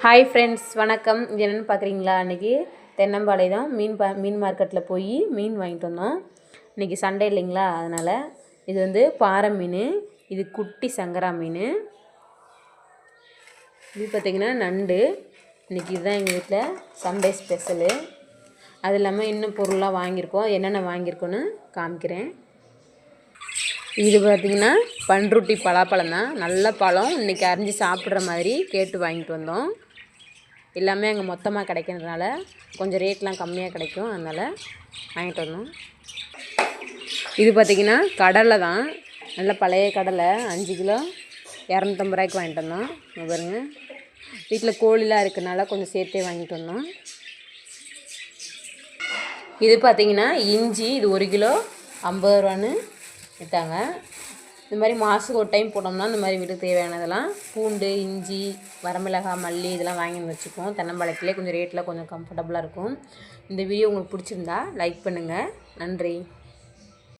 Hi friends, வணக்கம். இது என்னென்னு பார்க்குறீங்களா? அன்றைக்கி தென்னம்பாளை தான் மீன் மார்க்கெட்டில் போய் மீன் வாங்கிட்டு வந்தோம். இன்றைக்கி சண்டே இல்லைங்களா, அதனால் இது வந்து பாறை மீன், இது குட்டி சங்கரா மீன், இது பார்த்திங்கன்னா நண்டு. இன்றைக்கி இதுதான் எங்கள் வீட்டில் சண்டே ஸ்பெஷலு. அது இல்லாமல் இன்னும் பொருள்லாம் வாங்கியிருக்கோம். என்னென்ன வாங்கியிருக்கோன்னு காமிக்கிறேன். இது பார்த்திங்கன்னா பன்ருட்டி பலாப்பழம் தான். நல்ல பழம். இன்றைக்கி அரிஞ்சு சாப்பிட்ற மாதிரி கேட்டு வாங்கிட்டு வந்தோம். எல்லாமே அங்கே மொத்தமாக கிடைக்கிறதுனால கொஞ்சம் ரேட்லாம் கம்மியாக கிடைக்கும், அதனால் வாங்கிட்டு வந்தோம். இது பார்த்திங்கன்னா கடலை தான், நல்ல பழைய கடலை. 5 கிலோ 250 ரூபாய்க்கு வாங்கிட்டு வந்தோம். பாருங்க, வீட்டில் கோழிலாம் இருக்கிறனால கொஞ்சம் சேர்த்தே வாங்கிட்டு வந்தோம். இது பார்த்திங்கன்னா இஞ்சி, இது 1 கிலோ 50 ரூபான்னு விற்றாங்க. இந்த மாதிரி மாதத்துக்கு ஒரு டைம் போட்டோம்னா இந்த மாதிரி வீட்டுக்கு தேவையானதெல்லாம் பூண்டு, இஞ்சி, வரமிளகாய், மல்லி இதெல்லாம் வாங்கி வச்சுப்போம். தென்னம்பாளையத்துலேயே கொஞ்சம் ரேட்டில் கொஞ்சம் கம்ஃபர்டபுளாக இருக்கும். இந்த வீடியோ உங்களுக்கு பிடிச்சிருந்தா லைக் பண்ணுங்கள். நன்றி.